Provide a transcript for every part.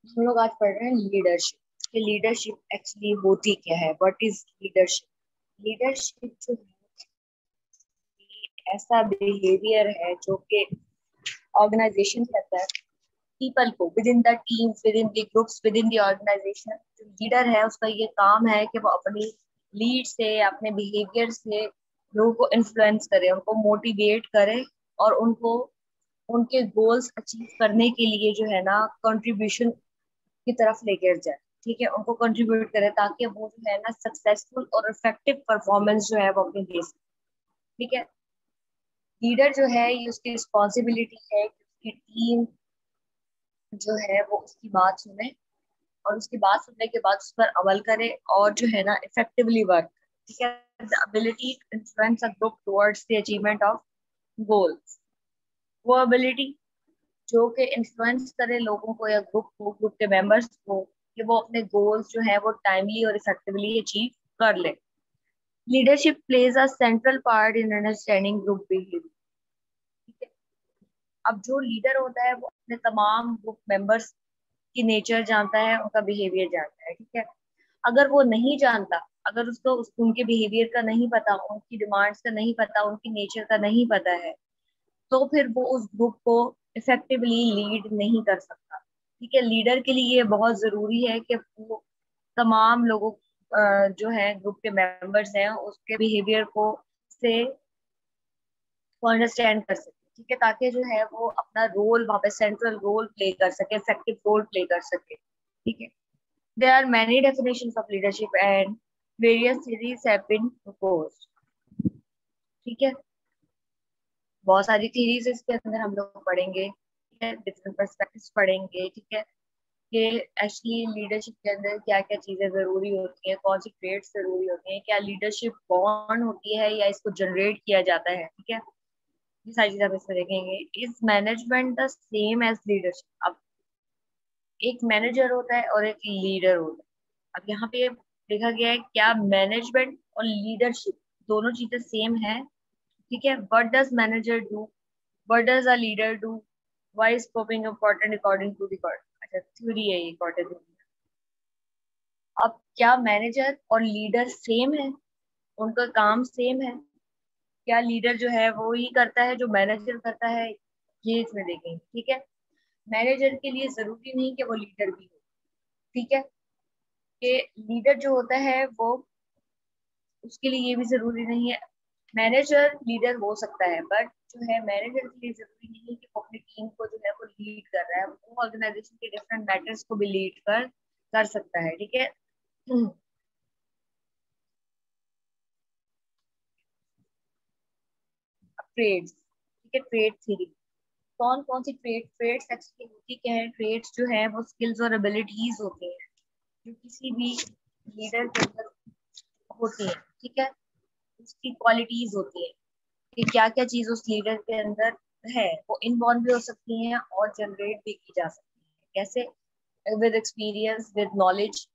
हम लोग आज पढ़ रहे हैं लीडरशिप कि लीडरशिप एक्चुअली होती क्या है। What is leadership? लीडरशिप जो है ऐसा बिहेवियर है जो कि ऑर्गेनाइजेशन के अंदर पीपल को within the team, within the groups, within the organisation, जो लीडर है उसका ये काम है कि वो अपनी लीड से, अपने बिहेवियर से लोगों को इन्फ्लुएंस करे, उनको मोटिवेट करे और उनको उनके गोल्स अचीव करने के लिए जो है ना कंट्रीब्यूशन की तरफ लेकर जाए। ठीक है, उनको कंट्रीब्यूट करे ताकि वो जो है ना सक्सेसफुल और इफेक्टिव परफॉर्मेंस जो है वो अपनी दे सके। ठीक है, लीडर जो है ये उसकी रिस्पॉन्सिबिलिटी है कि उसकी टीम जो है वो उसकी बात सुने और उसकी बात सुनने के बाद उस पर अमल करे और जो है ना इफेक्टिवली वर्क। ठीक है, the ability to influence a group towards the achievement of goals, वो एबिलिटी जो कि इन्फ्लुएंस करे लोगों को या ग्रुप को, ग्रुप के मेंबर्स को, कि वो अपने गोल्स जो है वो टाइमली और इफेक्टिवली अचीव कर ले। Leadership plays a central part in understanding group behaviour. ठीक है, अब जो लीडर होता है वो अपने तमाम ग्रुप मेंबर्स की नेचर जानता है, उनका बिहेवियर जानता है। ठीक है, अगर वो नहीं जानता, अगर उसको उनके बिहेवियर का नहीं पता, उनकी डिमांड्स का नहीं पता, उनकी नेचर का नहीं पता है, तो फिर वो उस ग्रुप को इफेक्टिवली लीड नहीं कर सकता। ठीक है, लीडर के लिए ये बहुत जरूरी है कि वो तमाम लोगों जो है ग्रुप के मेंबर्स हैं उसके बिहेवियर को से को अंडरस्टैंड कर सके। ठीक है, ताकि जो है वो अपना रोल वहाँ पे सेंट्रल रोल प्ले कर सके, इफेक्टिव रोल प्ले कर सके। ठीक है, there are many definitions of leadership and various theories have been proposed. ठीक है, बहुत सारी थ्योरीज इसके अंदर हम लोग पढ़ेंगे। ठीक है, डिफरेंट पर्सपेक्टिव्स पढ़ेंगे। ठीक है, कि एक्चुअली लीडरशिप के अंदर क्या क्या चीजें जरूरी होती हैं, कौन सी ट्रेड्स जरूरी होती हैं, क्या लीडरशिप बॉर्न होती है या इसको जनरेट किया जाता है। ठीक है, ये सारी चीजें हम इसमें देखेंगे। Is management the same as leadership? अब एक मैनेजर होता है और एक लीडर होता है। अब यहाँ पे देखा गया है क्या मैनेजमेंट और लीडरशिप दोनों चीजें सेम है? ठीक है, what does manager do, what does a leader do, why is scoping important according to the अच्छा थ्योरी है ये इम्पोर्टेंट। अब क्या मैनेजर और लीडर सेम है, उनका काम सेम है? क्या लीडर जो है वो ही करता है जो मैनेजर करता है? ये इसमें देखेंगे। ठीक है, मैनेजर के लिए जरूरी नहीं कि वो लीडर भी हो। ठीक है, कि लीडर जो होता है वो, उसके लिए ये भी जरूरी नहीं है। मैनेजर लीडर हो सकता है, बट जो है मैनेजर के लिए जरूरी नहीं है कि वो अपनी टीम को जो है वो लीड कर रहा है। वो ऑर्गेनाइजेशन के डिफरेंट मैटर्स को भी लीड कर सकता है। ठीक है, ट्रेड्स। ठीक है, ट्रेड थ्योरी, कौन कौन सी ट्रेड्स एक्चुअली होती क्या है? ट्रेड्स जो है वो स्किल्स और एबिलिटीज होती हैं जो किसी भी लीडर के अंदर होती है। ठीक है, उसकी क्वालिटीज होती है कि क्या क्या चीज उस लीडर के अंदर है। वो इनबॉर्न भी हो सकती हैं और जनरेट भी की जा सकती है। कैसे? विद एक्सपीरियंस, विद नॉलेज,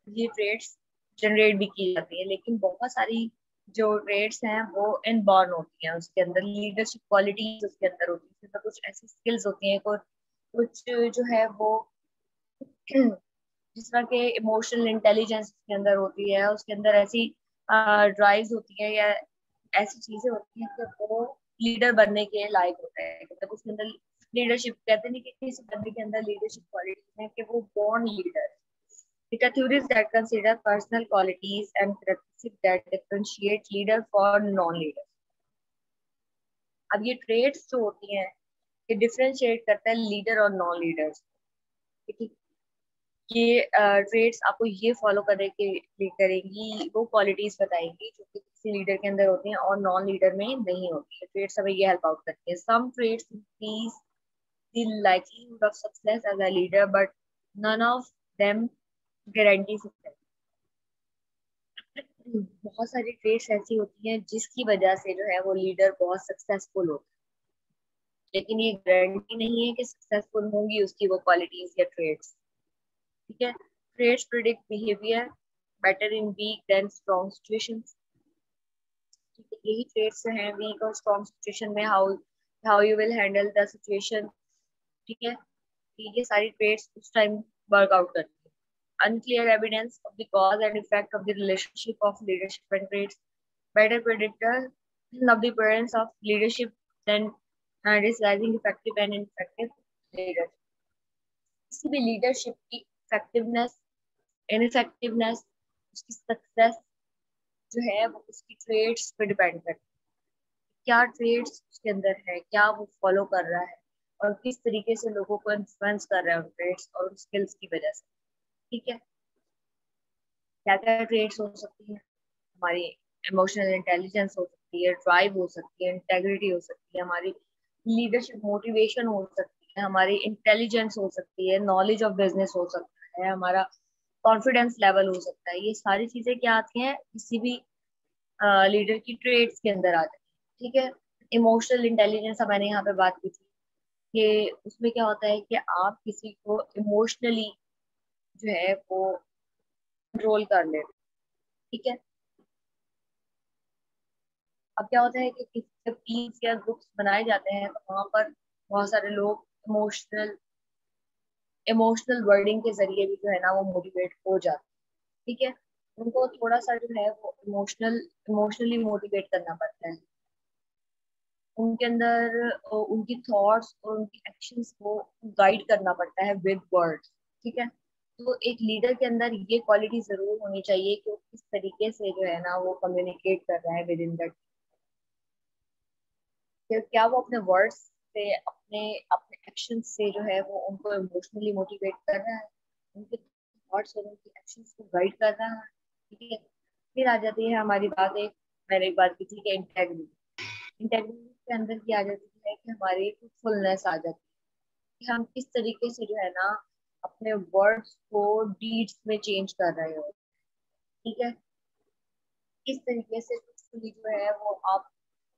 ये ट्रेड्स जनरेट भी की जाती है। लेकिन बहुत सारी जो ट्रेड्स हैं वो इनबॉर्न होती हैं, उसके अंदर लीडरशिप क्वालिटीज उसके अंदर होती है। तो कुछ ऐसी स्किल्स होती हैं, कुछ जो है वो जिस तरह के इमोशनल इंटेलिजेंस उसके अंदर होती है, उसके अंदर ऐसी ड्राइव्स होती है या ऐसी चीजें होती हैं कि वो लीडर बनने के लायक होता है। मतलब उसके अंदर लीडरशिप, कहते नहीं कि किसी बंदे के अंदर लीडरशिप क्वालिटीज है कि वो born leader. The theories that consider personal qualities and characteristics that differentiate leader for non-leader. अब ये ट्रेड्स जो होती हैं ये डिफरेंशिएट करता है लीडर और नॉन लीडर्स। ठीक है, ये ट्रेड्स आपको ये फॉलो करने के लिए करेंगी, वो क्वालिटीज बताएंगी जो कि किसी लीडर के अंदर होती हैं और नॉन लीडर में नहीं होती है। ट्रेड्स हमें ये हेल्प आउट करती है। Some trades increase the likelihood of success as a leader but none of them guarantee success. बहुत सारी ट्रेड्स ऐसी होती हैं जिसकी वजह से जो है वो लीडर बहुत सक्सेसफुल होता है, लेकिन ये गारंटी नहीं है कि सक्सेसफुल होंगी उसकी वो क्वालिटीज या ट्रेड्स। ठीक है, traits predict behaviour better in weak than strong situations. ठीक है, यही ट्रेड्स जो हैं वीक और स्ट्रॉन्ग सिचुएशन में how how you will handle the situation. ठीक है, ये सारी ट्रेड्स उस टाइम वर्कआउट करती है। Unclear evidence of the cause and effect of the relationship of leadership and traits, better predictor of the appearance of leadership than disguising effective and ineffective leaders। किसी भी leadership की effectiveness, इनइफेक्टिवनेस, उसकी success जो है वो उसकी ट्रेड्स पे depend करती है। क्या ट्रेड्स उसके अंदर है, क्या वो फॉलो कर रहा है और किस तरीके से लोगों को इन्फ्लुएंस कर रहा है उन ट्रेड्स और उन स्किल्स की वजह से। ठीक है, क्या क्या ट्रेड्स हो सकती है? हमारी इमोशनल इंटेलिजेंस हो सकती है, ड्राइव हो सकती है, इंटेग्रिटी हो सकती है, हमारी लीडरशिप मोटिवेशन हो सकती है, हमारी इंटेलिजेंस हो सकती है, नॉलेज ऑफ बिजनेस हो सकता है, हमारा कॉन्फिडेंस लेवल हो सकता है। ये सारी चीजें क्या आती हैं किसी भी लीडर की ट्रेड्स के अंदर आ जाती है। ठीक है, इमोशनल इंटेलिजेंस मैंने यहाँ पे बात की थी कि उसमें क्या होता है कि आप किसी को इमोशनली जो है वो कंट्रोल कर ले। ठीक है, अब क्या होता है कि जब टीम्स या ग्रुप्स बनाए जाते हैं तो वहां पर बहुत सारे लोग इमोशनल इमोशनल वर्डिंग के जरिए भी जो है ना वो मोटिवेट हो जाते हैं। ठीक है, उनको थोड़ा सा जो है वो इमोशनली मोटिवेट करना पड़ता है। उनके अंदर उनकी थॉट्स और उनकी एक्शंस को गाइड करना पड़ता है विद वर्ड्स। ठीक है, तो एक लीडर के अंदर ये क्वालिटी जरूर होनी चाहिए कि वो किस तरीके से जो है ना वो कम्युनिकेट कर रहा है विद इन दैट, क्या वो अपने वर्ड्स से, अपने अपने एक्शन से जो है वो उनको इमोशनली मोटिवेट कर रहा है, उनके थॉट्स और उनकी एक्शंस को गाइड कर रहा है। ठीक है, फिर आ जाती है हमारी बात, एक मैंने एक बात की थी कि इंटेग्रिटी। इंटेग्रिटी के अंदर क्या आ जाती है कि हमारी ट्रूथफुलनेस आ जाती है कि हम किस तरीके से जो है ना अपने वर्ड्स को डीड्स में चेंज कर रहे हो। ठीक है, किस तरीके से ट्रूथफुली जो है वो आप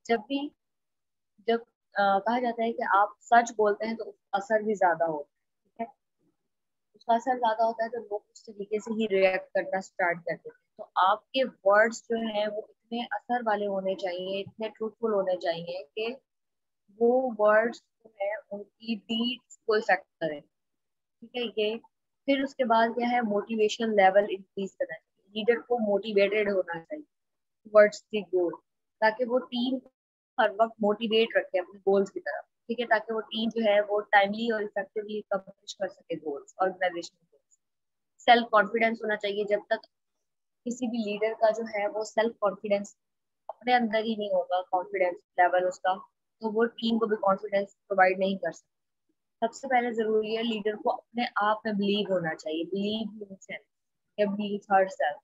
जब भी जब कहा जाता है कि आप सच बोलते हैं तो उसका असर भी ज्यादा होता है। ठीक है, उसका असर ज्यादा होता है तो लोग उस तरीके से ही रिएक्ट करना स्टार्ट कर देते हैं। तो आपके वर्ड्स जो हैं वो इतने असर वाले होने चाहिए, इतने ट्रूथफुल होने चाहिए कि वो वर्ड्स जो है उनकी डीड्स को इफेक्ट करें। ठीक है, ये फिर उसके बाद क्या है, मोटिवेशन लेवल इंक्रीज करना चाहिए, लीडर को मोटिवेटेड होना चाहिए वर्ड्स दी गोल, ताकि वो टीम हर वक्त मोटिवेट रखे अपने गोल्स की तरफ। ठीक है, ताकि वो टीम जो है वो टाइमली और इफेक्टिवली अकम्प्लिश कर सके goals, organisation goals. Self confidence होना चाहिए। जब तक किसी भी लीडर का जो है वो सेल्फ कॉन्फिडेंस अपने अंदर ही नहीं होगा, कॉन्फिडेंस लेवल उसका, तो वो टीम को भी कॉन्फिडेंस प्रोवाइड नहीं कर सकता। सबसे पहले जरूरी है लीडर को अपने आप में बिलीव होना चाहिए, बिलीव इन सेल्फ या बिलीव हर सेल्फ।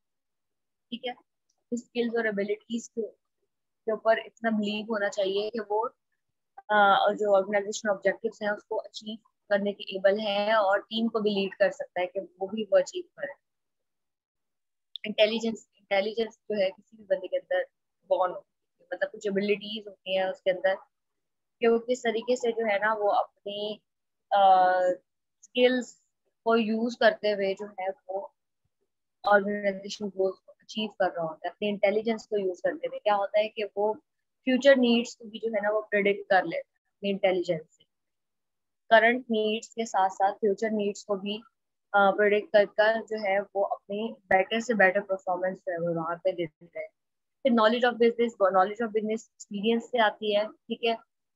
ठीक है, स्किल्स और एबिलिटीज के ऊपर इतना बिलीव होना चाहिए कि वो और जो ऑर्गेनाइजेशन ऑब्जेक्टिव्स हैं उसको अचीव करने के एबल है और टीम को भी लीड कर सकता है कि वो भी वो अचीव करे। इंटेलिजेंस इंटेलिजेंस जो है किसी भी बंदे के अंदर बॉर्न होती है, मतलब कुछ एबिलिटीज होती हैं उसके अंदर कि वो किस तरीके से जो है ना वो अपनी स्किल्स को यूज करते हुए जो है वो ऑर्गेनाइजेशन गोल्स को अचीव कर रहा होता है। अपने इंटेलिजेंस को यूज करते हुए क्या होता है कि वो फ्यूचर नीड्स को भी जो है ना वो प्रिडिक्ट कर लेता है अपनी इंटेलिजेंस से। करंट नीड्स के साथ साथ फ्यूचर नीड्स को भी प्रिडिक्ट कर कर जो है वो अपनी बेटर से बेटर परफॉर्मेंस जो है वो वहाँ पे देते हैं। फिर नॉलेज ऑफ बिजनेस एक्सपीरियंस से आती है। ठीक है,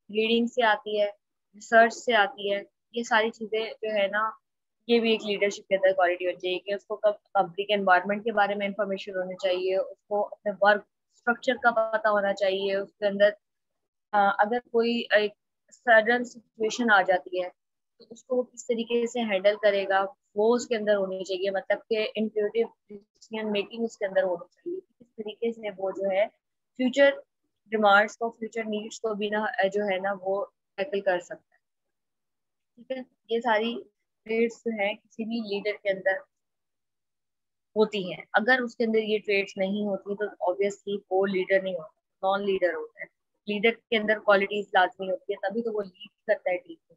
रीडिंग से आती है, रिसर्च से आती है। ये सारी चीजें जो है ना ये भी एक लीडरशिप के अंदर क्वालिटी होनी चाहिए कि उसको कब कंपनी के एनवायरनमेंट के बारे में इंफॉर्मेशन होनी चाहिए, उसको अपने वर्क स्ट्रक्चर का पता होना चाहिए, उसके अंदर अगर कोई एक सडन सिचुएशन आ जाती है तो उसको वो किस तरीके से हैंडल करेगा वो उसके अंदर होनी चाहिए। मतलब कि इंट्यूटिव डिसीजन मेकिंग उसके अंदर होनी चाहिए, किस तरीके से वो जो है फ्यूचर डिमांड्स को, फ्यूचर नीड्स को भी ना जो है ना वो टैकल कर सकता है। ठीक है, ये सारी ट्रेड्स जो है किसी भी लीडर के अंदर होती हैं। अगर उसके अंदर ये ट्रेड्स नहीं होती तो ऑब्वियसली वो लीडर नहीं होता, नॉन लीडर होता है। लीडर के अंदर क्वालिटीज लाजमी होती है तभी तो वो लीड करता है टीम को।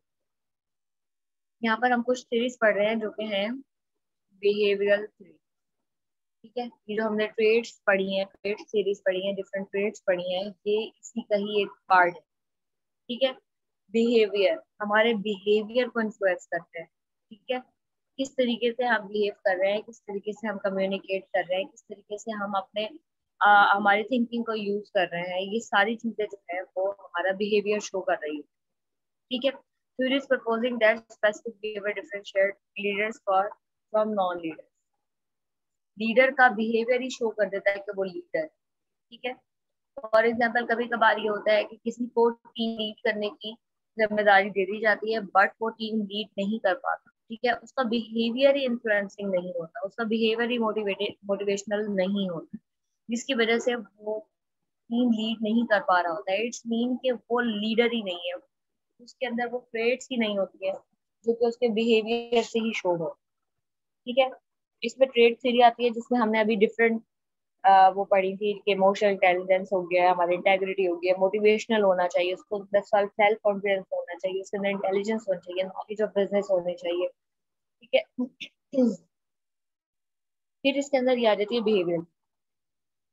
यहाँ पर हम कुछ थ्योरीज पढ़ रहे हैं जो कि हैं बिहेवियरल थ्योरी। ठीक है, ये जो हमने ट्रेड्स पढ़ी हैं, ट्रेड्स सीरीज पढ़ी हैं, डिफरेंट ट्रेड्स पढ़ी हैं, ये इसी का ही एक पार्ट है। ठीक है, बिहेवियर हमारे बिहेवियर को इन्फ्लुएंस करते हैं। ठीक है, किस तरीके से हम बिहेव कर रहे हैं, किस तरीके से हम कम्युनिकेट कर रहे हैं, किस तरीके से हम अपने हमारी थिंकिंग को यूज कर रहे हैं, ये सारी चीजें जो है वो हमारा बिहेवियर शो कर रही है। ठीक है, theory is proposing that specific behaviour differentiate leaders for from non leader. Leader का बिहेवियर ही शो कर देता है कि वो लीडर है। ठीक है, फॉर एग्जाम्पल कभी कभार ये होता है कि किसी को टीम लीड करने की जिम्मेदारी दे दी जाती है बट वो टीम लीड नहीं कर पाता। ठीक है, उसका बिहेवियर ही इन्फ्लुएंसिंग नहीं होता, उसका बिहेवियर ही मोटिवेशनल नहीं होता, जिसकी वजह से वो टीम लीड नहीं कर पा रहा होता है। इट्स मीन कि वो लीडर ही नहीं है, उसके अंदर वो ट्रेड्स ही नहीं होती है जो कि उसके बिहेवियर से ही शो हो। ठीक है, इसमें ट्रेड थ्योरी आती है जिसमें हमने अभी डिफरेंट वो पढ़ी थी कि इमोशनल इंटेलिजेंस हो गया, हमारी इंटेग्रिटी हो गया, मोटिवेशनल होना चाहिए, उसको 10 साल सेल्फ कॉन्फिडेंस होना चाहिए, उसके अंदर इंटेलिजेंस होना चाहिए, नॉलेज ऑफ बिजनेस होनी चाहिए। ठीक है, फिर इसके अंदर ये आ जाती है बिहेवियरल।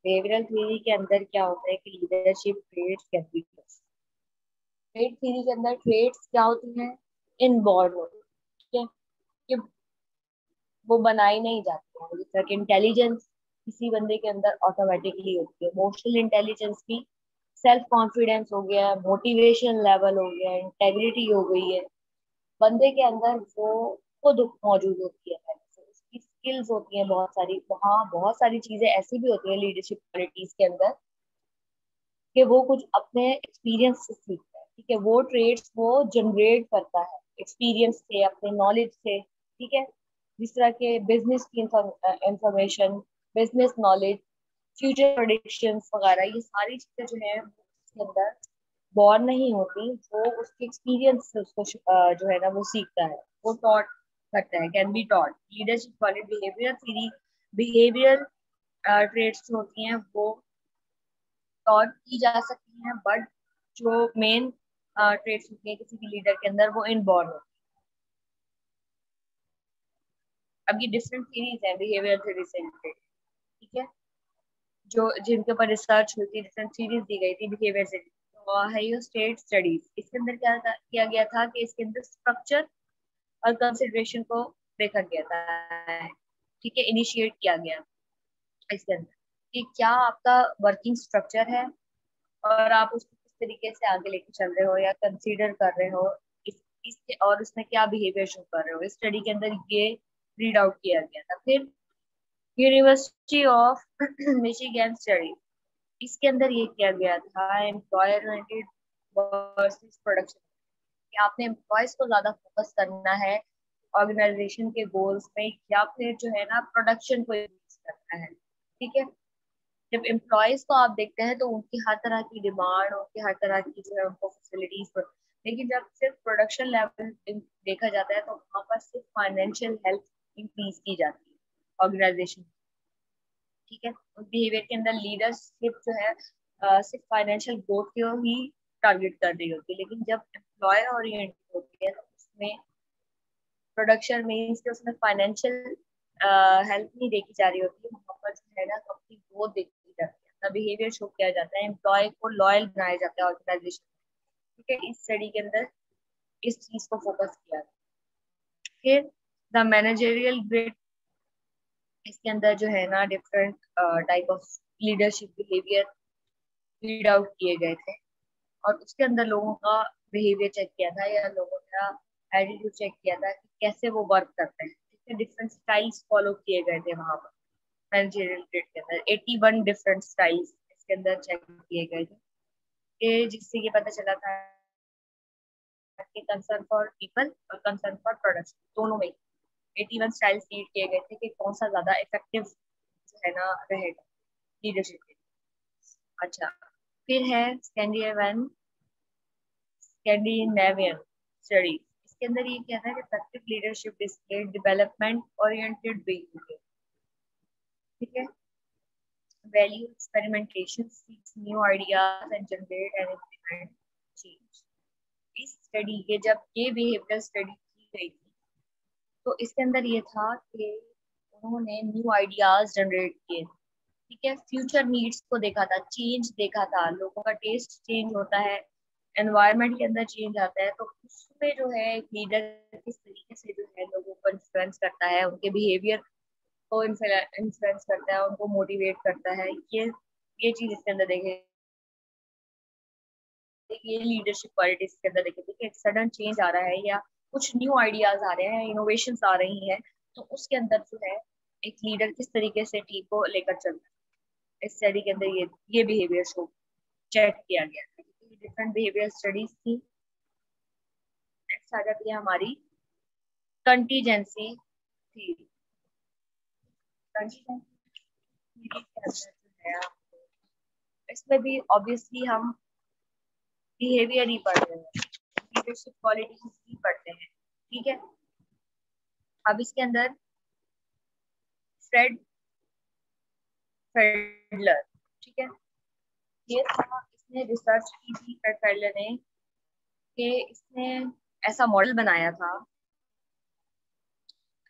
बिहेवियरल थ्योरी के अंदर क्या होता है कि leadership traits can be. Trait theory के अंदर ट्रेड्स क्या होती हैं, इनबॉर्न होती है। ठीक है, कि वो बनाई नहीं जाती है। जिस तरह की इंटेलिजेंस किसी बंदे के अंदर ऑटोमेटिकली होती है, इमोशनल इंटेलिजेंस भी, सेल्फ कॉन्फिडेंस हो गया, मोटिवेशन लेवल हो गया, इंटेग्रिटी हो गई है, बंदे के अंदर वो खुद मौजूद होती है पहले से। उसकी स्किल्स होती हैं बहुत सारी, वहाँ बहुत सारी चीजें ऐसी भी होती है लीडरशिप क्वालिटीज के अंदर कि वो कुछ अपने एक्सपीरियंस से सीखता है। ठीक है, वो ट्रेड्स वो जनरेट करता है एक्सपीरियंस से, अपने नॉलेज से। ठीक है, जिस तरह के बिजनेस की information, business knowledge, future predictions वगैरह, ये सारी चीजें जो है उसके अंदर बॉर्न नहीं होती, वो उसके एक्सपीरियंस से उसको जो है ना वो सीखता है, वो टॉट करता है, can be taught. Leadership quality behaviour theory, behaviour traits होती हैं वो टॉट की जा सकती हैं, बट जो मेन ट्रेड्स होती हैं किसी भी लीडर के अंदर वो इनबॉर्न होती है। अब ये डिफरेंट थ्योरीज हैं बिहेवियर थ्योरी से रिलेटेड। ठीक है, जो जिनके ऊपर रिसर्च हुई थी, डिफरेंट थ्योरीज दी गई थी बिहेवियर से। तो हाइयो स्टेट स्टडीज, इसके अंदर क्या किया गया था कि इसके अंदर स्ट्रक्चर और कंसिडरेशन को देखा गया था। ठीक है, इनिशिएट किया गया इसके अंदर कि क्या आपका वर्किंग स्ट्रक्चर है और आप उसको किस तरीके से आगे लेके चल रहे हो या कंसीडर कर रहे हो, इसके और उसमें क्या बिहेवियर शो कर रहे हो। इस स्टडी के अंदर ये रीड आउट किया गया था। फिर यूनिवर्सिटी ऑफ मिशिगन स्टडी, इसके अंदर ये किया गया था एम्प्लॉयर ओरिएंटेड वर्सेस प्रोडक्शन, कि आपने एम्प्लॉयज को ज्यादा फोकस करना है ऑर्गेनाइजेशन के गोल्स में या फिर जो है ना प्रोडक्शन को यूज करना है। ठीक है, जब एम्प्लॉयज को आप देखते हैं तो उनकी हर तरह की डिमांड, उनकी हर तरह की जो है उनको फैसिलिटीज, लेकिन जब सिर्फ प्रोडक्शन लेवल देखा जाता है तो वहाँ पर सिर्फ फाइनेंशियल हेल्थ इंक्रीज की जाती है ऑर्गेनाइजेशन। ठीक है, बिहेवियर के अंदर लीडरशिप जो है सिर्फ फाइनेंशियल ग्रोथ को ही टारगेट कर रही होती है, लेकिन जब एम्प्लॉयर ओरिएंटेड होती है तो उसमें प्रोडक्शन मीन्स कि उसमें फाइनेंशियल हेल्प नहीं देखी जा रही होती है, वहाँ पर जो है ना कंपनी ग्रोथ देखी जाती है, अपना बिहेवियर शो किया जाता है, एम्प्लॉय को लॉयल बनाया जाता है ऑर्गेनाइजेशन। ठीक है, इस स्टडी के अंदर इस चीज को फोकस किया गया। फिर द मैनेजरियल ग्रेड, इसके अंदर जो है ना different type of leadership behaviour read out किए गए थे और उसके अंदर लोगों का बिहेवियर चेक किया था या लोगों का एटीट्यूड चेक किया था कि कैसे वो वर्क करते हैं। ठीक है, डिफरेंट स्टाइल्स फॉलो किए गए थे वहां पर मैनेजरियल ग्रेड के अंदर 81 डिफरेंट स्टाइल्स इसके अंदर चेक किए गए थे, कि जिससे ये पता चला था कि कंसर्न फॉर पीपल और कंसर्न फॉर प्रोडक्ट्स दोनों में 81 स्टाइल्स रीड किए गए थे कि कौन सा ज्यादा इफेक्टिव जो है ना रहेगा लीडरशिप के लिए। अच्छा, फिर है स्कैंडिनेवियन स्टडी, इसके अंदर ये कहता है कि effective leadership display development oriented behaviour. ठीक है, value experimentation, seeks new ideas and generate and implement change। इस स्टडी के जब ये बिहेवियर स्टडी की गई थी तो इसके अंदर ये था कि उन्होंने न्यू आइडियाज जनरेट किए। ठीक है, फ्यूचर नीड्स को देखा था, चेंज देखा था, लोगों का टेस्ट चेंज होता है, एनवायरनमेंट के अंदर चेंज आता है, तो उसमें जो है एक लीडर किस तरीके से जो है लोगों को इन्फ्लुएंस करता है, उनके बिहेवियर को इन्फ्लुएंस करता है, उनको मोटिवेट करता है, ये चीज इसके अंदर देखें, ये लीडरशिप क्वालिटीज के अंदर देखें। ठीक है, सडन चेंज आ रहा है या कुछ न्यू आइडियाज आ रहे हैं, इनोवेशंस आ रही हैं, तो उसके अंदर जो है एक लीडर किस तरीके से टीम को लेकर चलता है, इस स्टडी के अंदर ये बिहेवियर शो चेक किया गया है। डिफरेंट बिहेवियर स्टडीज थी। नेक्स्ट आ जाती है हमारी कंटीजेंसी थी। कंटीजेंसी के अंदर जो है इसमें भी ऑब्वियसली हम बिहेवियर ही पढ़ रहे हैं, लीडरशिप क्वालिटीज ही पढ़ते हैं। ठीक है, अब इसके अंदर फ्रेड फेडलर, ठीक है, ये था, इसने रिसर्च की थी फ्रेड फेडलर ने, कि इसने ऐसा मॉडल बनाया था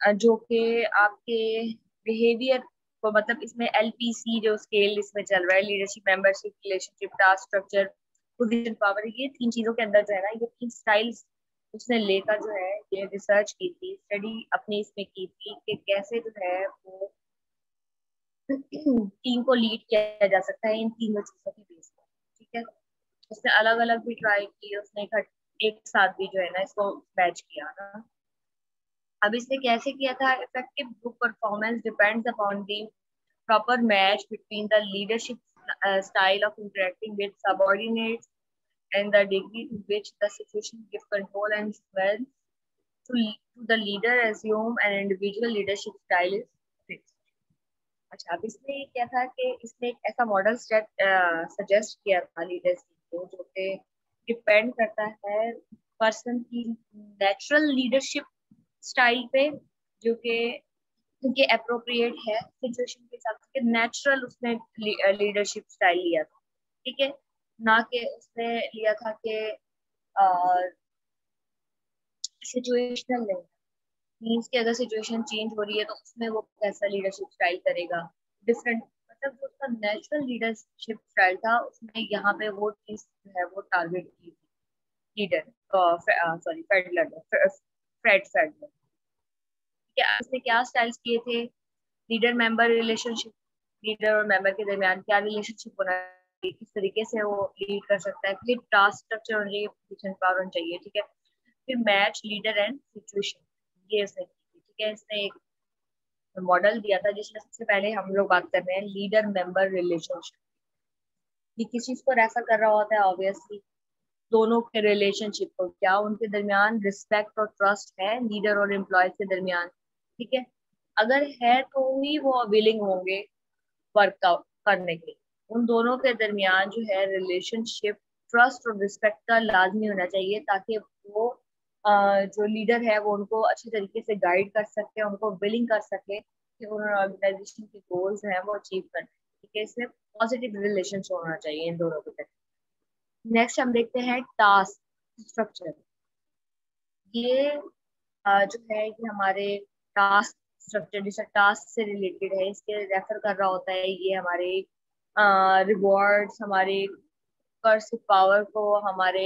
जो कि आपके बिहेवियर को, मतलब इसमें एलपीसी जो स्केल इसमें चल रहा है, leadership, membership, relationship, task structure, position, power, ये तीन चीजों के अंदर जो है ना, ये तीन स्टाइल्स उसने लेकर जो है ये रिसर्च की थी, स्टडी अपनी इसमें की थी कि कैसे जो है वो टीम को लीड किया जा सकता है इन तीनों चीजों के बेस पर। ठीक है, उसने अलग अलग भी ट्राई की, उसने एक साथ भी जो है ना इसको बैच किया ना। अब इसने कैसे किया था, effective group performance depends upon the proper match between the leadership style of interacting with subordinates and the degree to which the situation gives control and influence to the leader assume an individual leadership style is fixed। अच्छा, अब इसने क्या था कि इसने एक ऐसा model suggest किया था लीडरशिप को, जो कि डिपेंड करता है पर्सन की नेचुरल लीडरशिप स्टाइल पे, जो कि उनके अप्रोप्रिएट है सिचुएशन के हिसाब से, नेचुरल उसने लीडरशिप स्टाइल लिया था। ठीक है, ना कि उसने लिया था कि सिचुएशनल नहीं, मीन्स कि अगर सिचुएशन चेंज हो रही है तो उसमें वो कैसा लीडरशिप स्टाइल करेगा, डिफरेंट, मतलब जो उसका नेचुरल लीडरशिप स्टाइल था उसने यहाँ पे वो चीज जो है वो टारगेट की थी लीडर, सॉरी फेडलर ने, फ्रेड फेडलर। क्या उसने क्या स्टाइल्स किए थे, लीडर मेंबर रिलेशनशिप, लीडर और मेंबर के दरमियान क्या रिलेशनशिप होना चाहिए, किस तरीके से वो लीड कर सकता है, फिर टास्क स्ट्रक्चर होना चाहिए, पोजीशन पावर होना चाहिए। ठीक है, फिर मैच लीडर एंड सिचुएशन, ये उसने की थी। ठीक है, इसने एक मॉडल दिया था जिसमें सबसे पहले हम लोग बात कर रहे हैं लीडर मेंबर रिलेशनशिप। ये किस चीज को रेफर कर रहा होता है, ऑब्वियसली दोनों के रिलेशनशिप को, क्या उनके दरमियान रिस्पेक्ट और ट्रस्ट है लीडर और एम्प्लॉय के दरमियान। ठीक है, अगर है तो ही वो विलिंग होंगे वर्क करने के लिए। उन दोनों के दरमियान जो है रिलेशनशिप ट्रस्ट और रिस्पेक्ट का लाजमी होना चाहिए, ताकि वो जो लीडर है वो उनको अच्छे तरीके से गाइड कर सके, उनको विलिंग कर सके कि उन्होंने ऑर्गेनाइजेशन के गोल्स हैं वो अचीव करने। ठीक है, इसमें पॉजिटिव रिलेशन होना चाहिए इन दोनों के बीच। नेक्स्ट हम देखते हैं टास्क स्ट्रक्चर। ये जो है ये हमारे टास्क स्ट्रक्चर, जैसे टास्क से रिलेटेड है, इसके रेफर कर रहा होता है, ये हमारे रिवॉर्ड्स, हमारे कर्सिव पावर को, हमारे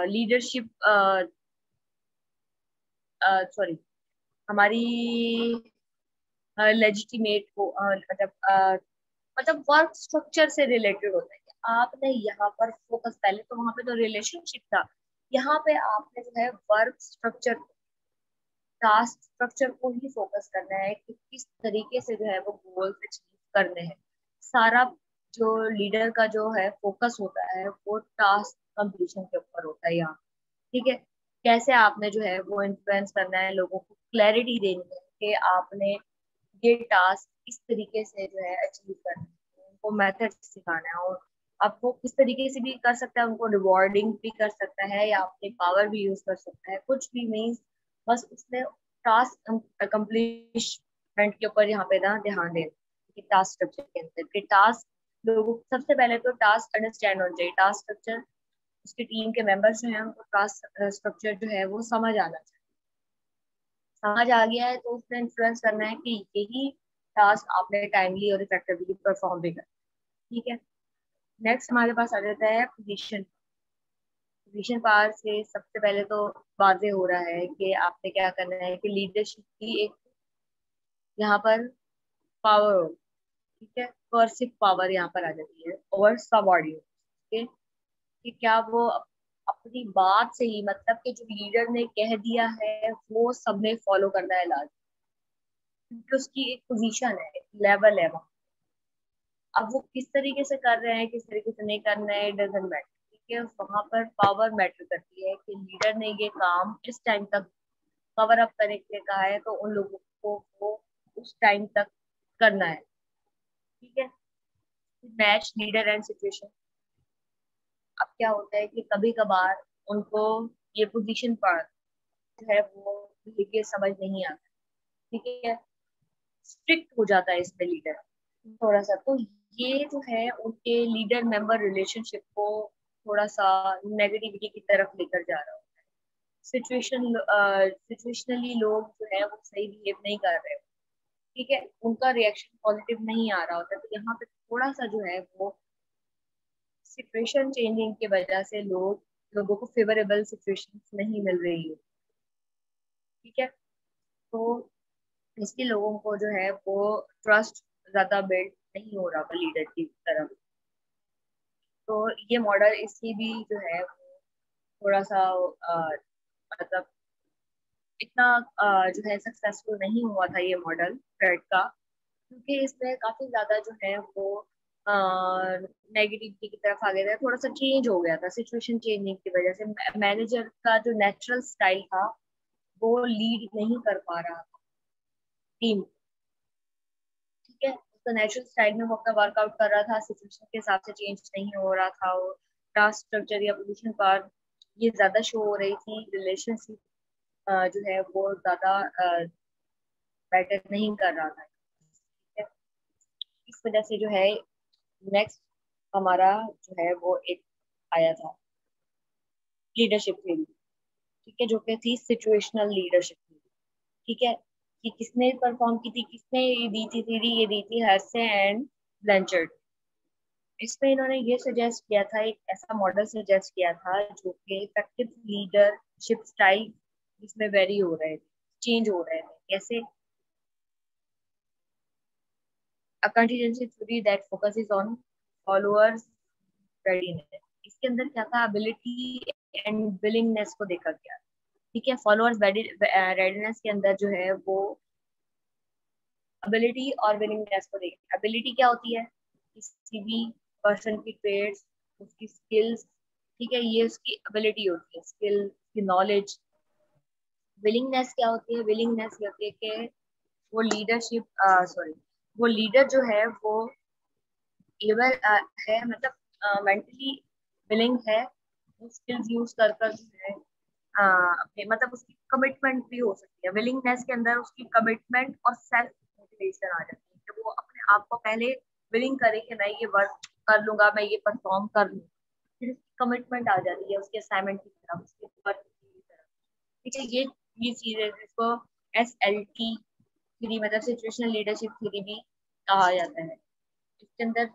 लीडरशिप, सॉरी, हमारी लेजिटिमेट को, मतलब वर्क स्ट्रक्चर से रिलेटेड होता है कि आपने यहाँ पर फोकस, पहले तो वहां पे तो रिलेशनशिप था, यहाँ पे आपने जो है वर्क स्ट्रक्चर, टास्क स्ट्रक्चर को ही फोकस करना है कि किस तरीके से जो है वो गोल्स अचीव करने हैं। सारा जो लीडर का जो है फोकस होता है वो टास्क कंप्लीशन के ऊपर होता है यहाँ। ठीक है, कैसे आपने जो है वो इन्फ्लुएंस करना है, लोगों को क्लैरिटी देनी है कि आपने ये टास्क इस तरीके से जो है अचीव करना है, उनको मेथड सिखाना है, और आपको किस तरीके से भी कर सकता है, उनको रिवॉर्डिंग भी कर सकता है या अपनी पावर भी यूज कर सकता है, कुछ भी मीन्स बस उसने टास्क अकम्प्लिशमेंट के ऊपर यहाँ पे ना ध्यान देना कि टास्क स्ट्रक्चर के अंदर के टास्क, लोगों सबसे पहले तो टास्क अंडरस्टैंड होना चाहिए, टास्क स्ट्रक्चर उसकी टीम के मेंबर्स जो हैं उनको टास्क स्ट्रक्चर जो है वो समझ आना चाहिए। समझ आ गया है तो उसने इन्फ्लुएंस करना है कि यही टास्क आपने टाइमली और इफेक्टिवली परफॉर्म भी करना। ठीक है, नेक्स्ट हमारे पास आ जाता है पोजीशन। विजन पावर से सबसे पहले तो वाजे हो रहा है कि आपने क्या करना है कि लीडरशिप की एक यहाँ पर पावर हो, ठीक है, पर्सिव पावर यहाँ पर आ जाती है ओवर सबऑर्डिनेट। ठीक है, कि क्या वो अपनी बात से ही, मतलब कि जो लीडर ने कह दिया है वो सबने फॉलो करना है लाजमी, क्योंकि उसकी एक पोजीशन है, एक लेवल है वहाँ। अब वो किस तरीके से कर रहे हैं, किस तरीके से नहीं कर रहे हैं, डजेंट मैटर। ठीक है, वहां पर पावर मैटर करती है कि लीडर ने ये काम इस टाइम तक कवर अप करने के लिए कहा है तो उन लोगों को वो उस टाइम तक करना है। ठीक है, मैच लीडर एंड सिचुएशन। अब क्या होता है कि कभी कभार उनको ये पोजीशन पर जो है वो बिहेवियर समझ नहीं आता। ठीक है, स्ट्रिक्ट हो जाता है इसमें लीडर थोड़ा सा, तो ये जो है उनके लीडर मेंबर रिलेशनशिप को थोड़ा सा नेगेटिविटी की तरफ लेकर जा रहा है। सिचुएशनली लोग जो है वो सही बिहेव नहीं कर रहे हो। ठीक है, उनका रिएक्शन पॉजिटिव नहीं आ रहा होता, तो यहाँ पे थोड़ा सा जो है वो सिचुएशन चेंजिंग की वजह से लोगों को फेवरेबल सिचुएशन नहीं मिल रही है। ठीक है, तो इसलिए लोगों को जो है वो ट्रस्ट ज्यादा बिल्ड नहीं हो रहा लीडर की तरफ। तो ये मॉडल इसकी भी जो है वो थोड़ा सा मतलब इतना जो है सक्सेसफुल नहीं हुआ था ये मॉडल फ्रेड का, क्योंकि इसमें काफी ज्यादा जो है वो नेगेटिविटी की तरफ आ गया था, थोड़ा सा चेंज हो गया था सिचुएशन चेंजिंग की वजह से। मैनेजर का जो नेचुरल स्टाइल था वो लीड नहीं कर पा रहा था टीम। ठीक है, उसका नेचुरल स्टाइल में वो अपना वर्कआउट कर रहा था, सिचुएशन के हिसाब से चेंज नहीं हो रहा था वो। टास्क स्ट्रक्चर या पोजीशन पर ये ज्यादा शो हो रही थी, रिलेशनशिप जो है वो ज्यादा बेटर नहीं कर रहा था। ठीक है, इस वजह से जो है नेक्स्ट हमारा जो है वो एक आया था लीडरशिप थ्योरी। ठीक है, जो कि थी सिचुएशनल लीडरशिप थ्योरी। ठीक है, कि किसने परफॉर्म की थी, किसने ये दी थी थ्योरी, ये दी थी हर्से एंड ब्लैंचर्ड। इसमें इन्होंने ये सजेस्ट किया था, एक ऐसा मॉडल सजेस्ट किया था जो कि इफेक्टिव लीडरशिप स्टाइल जिसमें वेरी हो रहे थे, चेंज हो रहे थे। कैसे? A contingency theory that focuses on followers readiness। इसके अंदर क्या था, एबिलिटी एंड विलिंगनेस को देखा गया। ठीक है, फॉलोअर्स रेडीनेस के अंदर जो है वो एबिलिटी और विलिंगनेस को देखा। एबिलिटी क्या होती है, किसी भी पर्सन की ट्रेड्स, उसकी स्किल्स। ठीक है, ये उसकी एबिलिटी होती है, स्किल की नॉलेज। विलिंगनेस क्या होती है, विलिंगनेस ये होती है कि वो लीडरशिप सॉरी वो लीडर जो है वो एबल है, मतलब मेंटली विलिंग है, वो स्किल्स यूज कर कर जो है अपने, मतलब उसकी कमिटमेंट भी हो सकती है। विलिंगनेस के अंदर उसकी कमिटमेंट और सेल्फ मोटिवेशन आ जाती है कि वो अपने आप को पहले विलिंग करे कि मैं ये वर्क कर लूंगा, मैं ये परफॉर्म कर लूंगा। फिर उसकी कमिटमेंट आ जाती है उसके असाइनमेंट की तरफ, उसके वर्क की तरफ। ठीक है, ये चीज है जिसको SLT थ्योरी, मतलब सिचुएशनल लीडरशिप थ्योरी भी कहा जाता है। इसके अंदर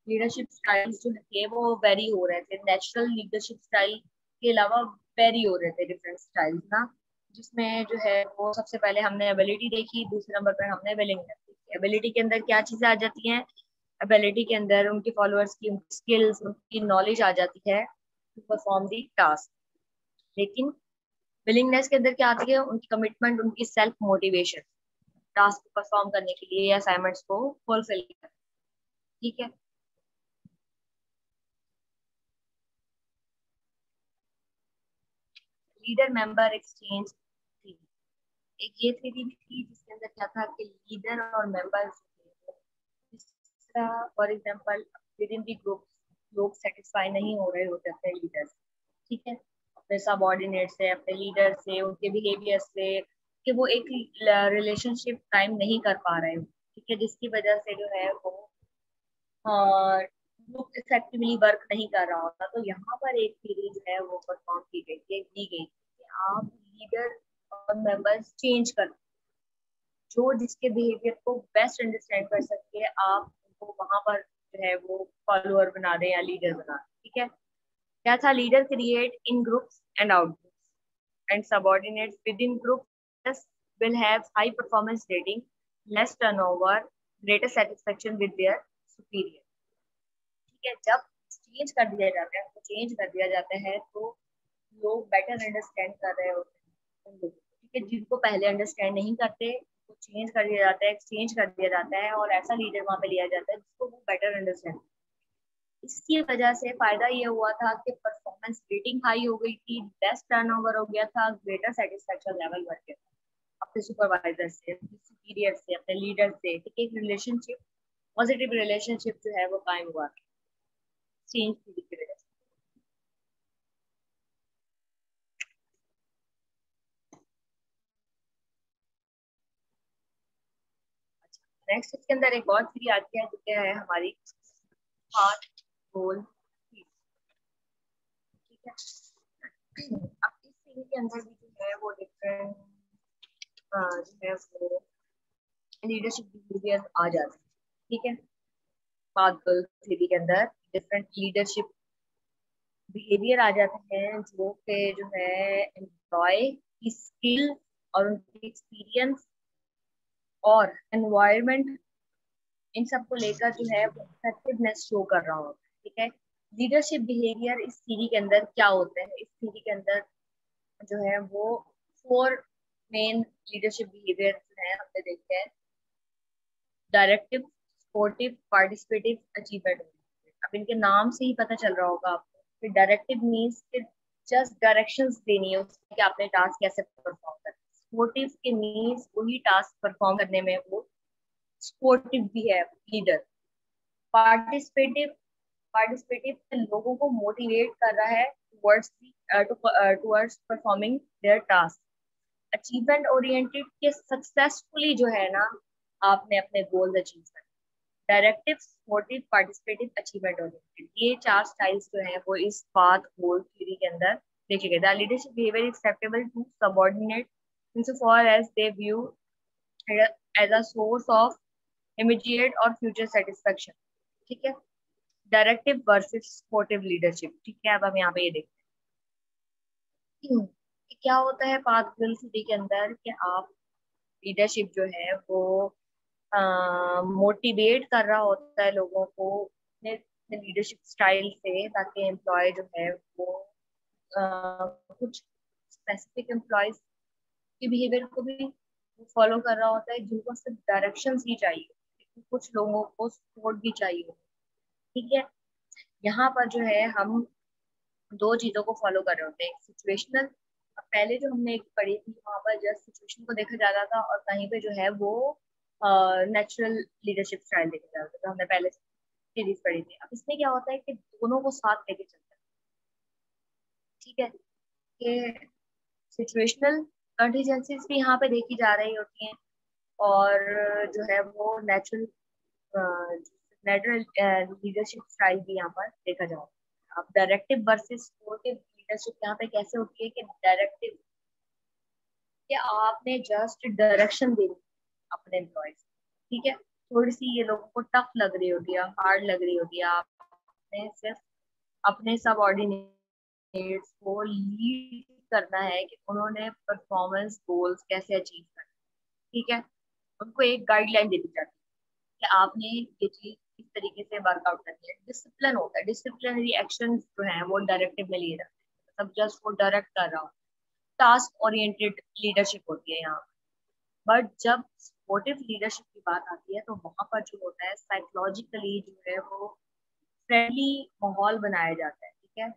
लीडरशिप स्टाइल्स जो थे वो वेरी हो रहे थे, नेचुरल लीडरशिप स्टाइल के अलावा वेरी हो रहे थे डिफरेंट स्टाइल्स ना। जिसमें जो है वो सबसे पहले हमने एबिलिटी देखी, दूसरे नंबर पर हमने विलिंगनेस देखी। एबिलिटी के अंदर क्या चीजें आ जाती हैं, एबिलिटी के अंदर उनकी फॉलोअर्स की उनकी स्किल्स, उनकी नॉलेज आ जाती है टू परफॉर्म दी टास्क। लेकिन विलिंगनेस के अंदर क्या आती है, उनकी कमिटमेंट, उनकी सेल्फ मोटिवेशन टास्क को परफॉर्म करने के लिए या असाइनमेंट्स को फुलफिल करने। ठीक है, लीडर मेंबर एक्सचेंज थी, एक ये थ्योरी भी थी जिसके अंदर क्या था कि लीडर और members, for example with in the group लोग सेटिस्फाई नहीं हो रहे होते अपने लीडर से। ठीक है, अपने सबऑर्डिनेट से, अपने लीडर से, उनके बिहेवियर से, कि वो एक रिलेशनशिप टाइम नहीं कर पा रहे हो। ठीक है, जिसकी वजह से जो है वो ग्रुप इफेक्टिवली वर्क नहीं कर रहा होता। तो यहाँ पर एक सीरीज है वो परफॉर्म की गई थी, दी गई थी कि आप लीडर और मेंबर्स चेंज कर, जो जिसके बिहेवियर को बेस्ट अंडरस्टैंड कर सके, आप उनको वहां पर जो है वो फॉलोअर बना दें या लीडर बना दें। ठीक है, क्या था? Leader create in groups and out groups and subordinates with in groups will have high performance rating, less turnover, greater satisfaction with their superior. ठीक है, जब चेंज कर दिया जाता है तो चेंज कर दिया जाता है तो लोग बेटर अंडरस्टैंड कर रहे होते हैं उन लोगों को। ठीक है, जिनको पहले अंडरस्टैंड नहीं करते वो चेंज कर दिया जाता है, एक्सचेंज कर दिया जाता है और ऐसा लीडर वहां पे लिया जाता है जिसको वो बेटर अंडरस्टैंड। इसकी वजह से फायदा ये हुआ था कि परफॉर्मेंस रेटिंग हाई हो गई थी, लेस टर्नओवर हो गया था, ग्रेटर सेटिस्फेक्शन लेवल बढ़ गया था अपने सुपरवाइजर से, अपने सुपीरियर से, अपने लीडर से। ठीक है, एक रिलेशनशिप, पॉजिटिव रिलेशनशिप जो है वो कायम हुआ चेंज की वजह से। नेक्स्ट इसके अंदर एक और थ्री आती है जो क्या है हमारी हार्ट गोल। ठीक है, अब इस थ्री के अंदर भी जो है वो डिफरेंट जो है वो लीडरशिप बिहेवियर आ जाते हैं। ठीक है, पांच गर्ल थ्री के अंदर डिफरेंट लीडरशिप बिहेवियर आ जाते हैं जो कि जो है एम्प्लॉय की स्किल और उनकी एक्सपीरियंस और एनवायरमेंट, इन सबको लेकर जो है वो इफेक्टिवनेस शो कर रहा होता है। ठीक है, लीडरशिप बिहेवियर इस थ्योरी के अंदर क्या होता है? इस थ्योरी के अंदर जो है वो फोर मेन लीडरशिप बिहेवियर जो है हमने देखे हैं। Directive, supportive, participative, achievement. अब इनके नाम से ही पता चल रहा होगा आपको कि डायरेक्टिव मीन्स कि जस्ट डायरेक्शंस देनी है उसकी कि आपने टास्क कैसे परफॉर्म करना है। सपोर्टिव के मीन्स वही टास्क परफॉर्म करने में वो सपोर्टिव भी है लीडर। पार्टिसिपेटिव, पार्टिसिपेटिव लोगों को मोटिवेट कर रहा है towards performing there task. Achievement oriented के सक्सेसफुली जो है ना आपने अपने गोल्स अचीव कर। Directive, supportive, participative, achievement oriented, ये चार स्टाइल्स जो है वो इस पाथ गोल थ्योरी के अंदर देखे गए। The leadership behaviour is acceptable to subordinate insofar as they view it as a source of immediate और फ्यूचर सेटिस्फेक्शन। ठीक है, डायरेक्टिव वर्सेस सपोर्टिव लीडरशिप। ठीक है, अब हम यहाँ पे ये देखते हैं कि क्या होता है पाथ सिटी के अंदर कि आप लीडरशिप जो है वो मोटिवेट कर रहा होता है लोगों को अपने लीडरशिप स्टाइल से, ताकि एम्प्लॉय जो है वो कुछ स्पेसिफिक एम्प्लॉयज के बिहेवियर को भी फॉलो कर रहा होता है जिनको सिर्फ डायरेक्शंस ही चाहिए, लेकिन कुछ लोगों को सपोर्ट भी चाहिए। ठीक है, यहाँ पर जो है हम दो चीजों को फॉलो कर रहे होते हैं, सिचुएशनल। पहले जो हमने एक पढ़ी थी वहां पर जस्ट सिचुएशन को देखा जाता था और कहीं पे जो है वो नेचुरल लीडरशिप स्टाइल देखा जाता था, तो हमने पहले सीरीज पढ़ी थी। अब इसमें क्या होता है कि दोनों को साथ लेके चलते हैं। ठीक है, कि सिचुएशनल कंटीजेंसीज भी यहाँ पे देखी जा रही होती हैं और जो है वो नेचुरल नेचुरल लीडरशिप स्टाइल भी यहाँ पर देखा जाता है। अब डायरेक्टिव वर्सेस सपोर्टिव लीडरशिप यहाँ पे कैसे होती है कि डायरेक्टिव कि आपने जस्ट डायरेक्शन देनी अपने एम्प्लॉयज। ठीक है, थोड़ी सी ये लोगों को टफ लग रही होती है, हार्ड लग रही होती है, आपने सिर्फ अपने सबऑर्डिनेट्स को लीड करना है कि उन्होंने परफॉर्मेंस गोल्स कैसे अचीव करना। ठीक है, उनको एक गाइडलाइन दे दी जाती है कि आपने ये चीज इस तरीके से वर्कआउट करनी है। डिसिप्लिन होता है, डिसिप्लिनरी एक्शन जो है वो डायरेक्टिव में लिए जाते हैं, मतलब जस्ट वो डायरेक्ट कर रहा हूँ। टास्क ओरिएंटेड लीडरशिप होती है यहाँ। बट जब सपोर्टिव लीडरशिप की बात आती है तो वहां पर जो होता है साइकोलॉजिकली जो है वो फ्रेंडली माहौल बनाया जाता है। ठीक है,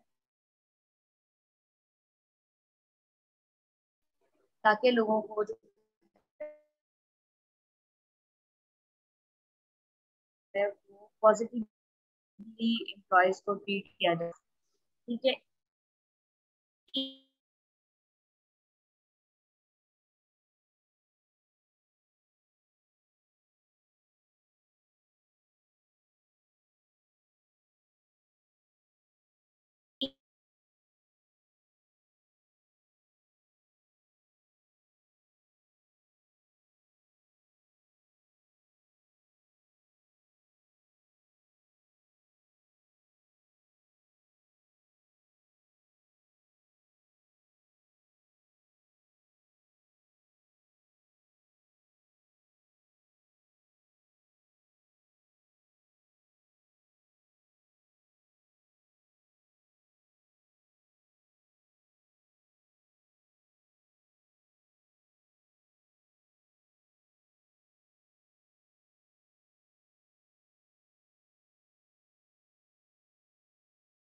ताकि लोगों को जो है वो पॉजिटिवली एम्प्लॉयज को ट्रीट किया जाए। ठीक है,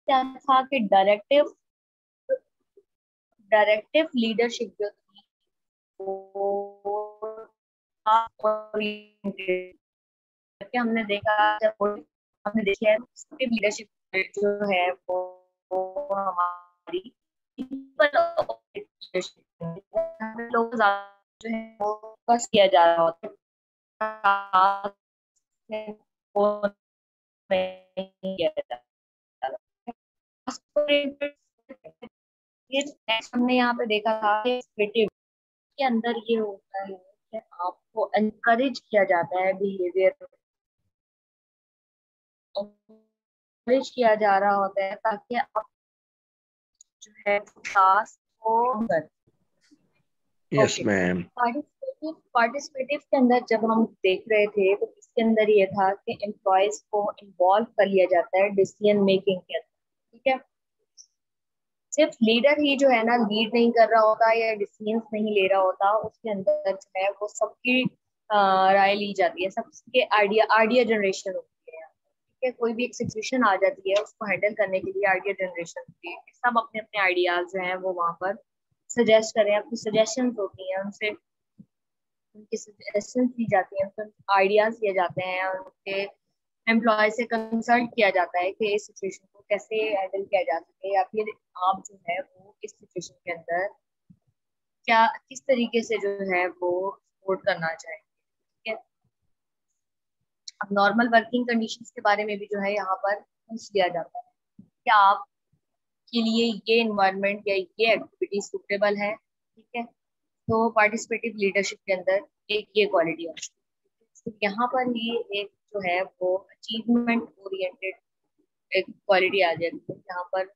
क्या था कि डायरेक्टिव लीडरशिप जो थी वो हमने देखा, जब हमने देखा है लीडरशिप जो है वो हमारी लोग जो है वो बस किया जा रहा होता है, वो नहीं किया जा रहा। ये next हमने यहाँ पे देखा था क्रिएटिव के अंदर ये होता है कि आपको एनकरेज किया जाता है बिहेवियर, एनकरेज किया जा रहा होता है ताकि आप जो है टास्क को कर। Yes okay, ma'am. पार्टिसिपेटिव के अंदर जब हम देख रहे थे तो इसके अंदर ये था कि एम्प्लॉयज को इन्वॉल्व कर लिया जाता है डिसीजन मेकिंग के अंदर। ठीक है, सिर्फ लीडर ही जो है ना लीड नहीं कर रहा होता या डिसीजंस नहीं ले रहा होता, उसके अंदर जो है वो सबकी राय ली जाती है, सबके आइडिया आइडिया जनरेशन होती है। ठीक है, कोई भी एक सिचुएशन आ जाती है उसको हैंडल करने के लिए आइडिया जनरेशन होती है, सब अपने अपने आइडियाज जो हैं वो वहां पर सजेस्ट करें, अपनी सजेशन होती हैं, उनसे उनकी सजेशन दी जाती है, उनके आइडियाज दिए जाते हैं, उनके एम्प्लॉय से कंसल्ट किया जाता है कि इस सिचुएशन को कैसे हैंडल किया जा सके, या फिर आप जो है वो इस सिचुएशन के अंदर क्या किस तरीके से जो है वो सपोर्ट करना चाहेंगे। ठीक है, अब नॉर्मल वर्किंग कंडीशंस के बारे में भी जो है यहाँ पर पूछ लिया जाता है, क्या आपके लिए ये इन्वायरमेंट या ये एक्टिविटी सुटेबल है। ठीक है, तो पार्टिसिपेटिव लीडरशिप के अंदर एक ये क्वालिटी है। तो यहाँ पर ये एक जो है वो अचीवमेंट ओरिएंटेड एक क्वालिटी आ जाती है, यहाँ पर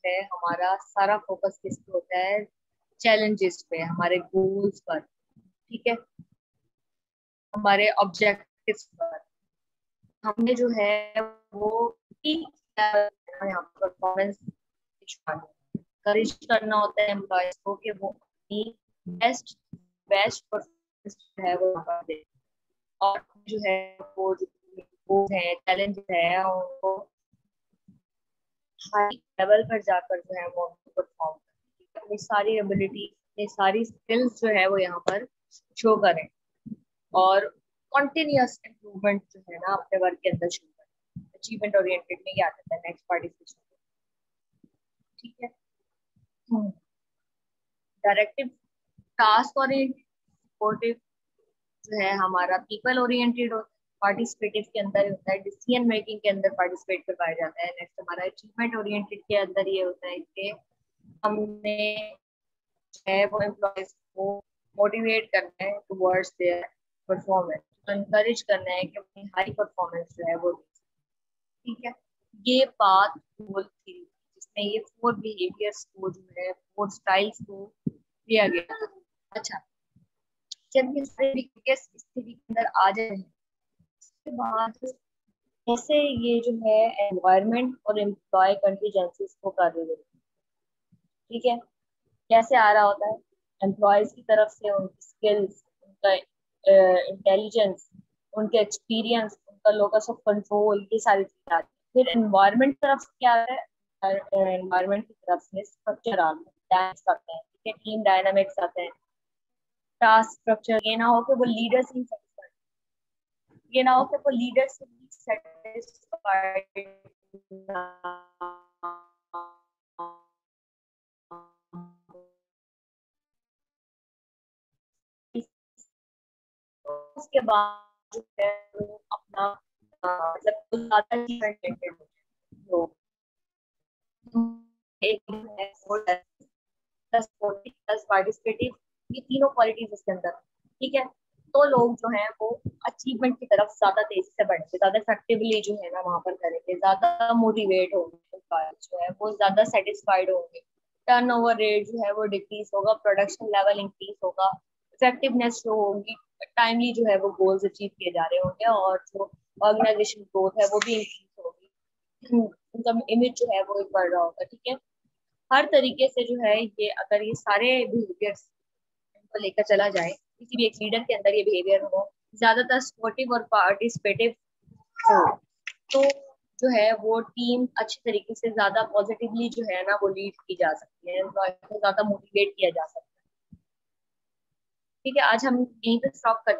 है हमारा सारा फोकस किस पे होता है, चैलेंजेस पे, हमारे गोल्स पर। ठीक है, हमारे ऑब्जेक्टिव्स पर हमने जो है वो यहाँ परफॉर्मेंस करेज करना होता है एम्प्लॉयज को कि वो अपनी बेस्ट बेस्ट परफॉर्मेंस जो है वो दे, और जो है वो है चैलेंज है उनको हाई लेवल पर जाकर जो है वो परफॉर्म करें, अपनी सारी एबिलिटी अपनी सारी स्किल्स जो है वो यहाँ पर शो करें, और कॉन्टिन्यूअस इम्प्रूवमेंट जो है ना अपने वर्क के अंदर शो करें। अचीवमेंट ओरिएंटेड में ये आता है नेक्स्ट पार्टिसिपेशन। ठीक है, डायरेक्टिव टास्क ओरिएंटेड, सपोर्टिव जो है हमारा पीपल ओरिएंटेड होता है, पार्टिसिपेटिव के अंदर होता है डिसीजन मेकिंग के अंदर पार्टिसिपेट करवाया जाता है। नेक्स्ट हमारा अचीवमेंट ओरिएंटेड के अंदर ये होता है कि हमने है वो एम्प्लॉयज को मोटिवेट करना है टुवर्ड्स देयर परफॉर्मेंस, एनकरेज करना है कि अपनी हाई परफॉर्मेंस जो है वो। ठीक है, ये बात गोल थी जिसमें ये 4 बिहेवियर्स को जो है 4 स्टाइल्स को लिया गया। अच्छा, जब ये सारे बिहेवियर्स स्थिति के अंदर आ जाए उसके बाद कैसे ये जो है एनवायरनमेंट और एम्प्लॉय कंटीजेंसीज को कर रही है। ठीक है, कैसे आ रहा होता है एम्प्लॉयज की तरफ से, उनकी स्किल्स, उनका इंटेलिजेंस, उनके एक्सपीरियंस, उनका लोकस ऑफ कंट्रोल, ये सारी चीजें आती हैं। फिर एनवायरनमेंट की तरफ से क्या आता है, एनवायरनमेंट की तरफ से स्ट्रक्चर आते हैं, ठीक है, टीम डायनामिक्स आते हैं, टास्क स्ट्रक्चर, ये ना हो कि वो लीडर से ही satisfied, ये ना हो कि वो लीडर से ही सेटिस्फाइड, उसके बाद जो है वो अपना मतलब ज्यादा अचीवमेंट हो, एक है प्लस प्लस पार्टिसिपेटिव, ये तीनों क्वालिटीज इसके अंदर। ठीक है, तो लोग जो हैं वो अचीवमेंट की तरफ ज्यादा तेजी से बढ़ेंगे, ज्यादा इफेक्टिवली जो है ना वहां पर करेंगे, ज्यादा मोटिवेट होंगे, जो है वो ज्यादा सेटिस्फाइड होंगे, टर्नओवर रेट जो है वो डिक्रीज होगा, प्रोडक्शन लेवल इंक्रीज होगा, इफेक्टिवनेस जो होगी, टाइमली जो है वो गोल्स अचीव किए जा रहे होंगे, और जो ऑर्गेनाइजेशन ग्रोथ है वो भी इंक्रीज होगी, उनका इमेज जो है वो एक बढ़ रहा होगा। ठीक है, हर तरीके से जो है ये अगर ये सारे बिहेवियर्स को लेकर चला जाए, किसी भी एक लीडर के अंदर ये बिहेवियर हो, ज्यादातर सपोर्टिव और पार्टिसिपेटिव हो, तो जो है वो टीम अच्छे तरीके से ज्यादा पॉजिटिवली जो है ना वो लीड की जा सकती है, एम्प्लॉय को ज्यादा मोटिवेट किया जा सकता है। ठीक है, आज हम यहीं पे स्टॉप करते हैं।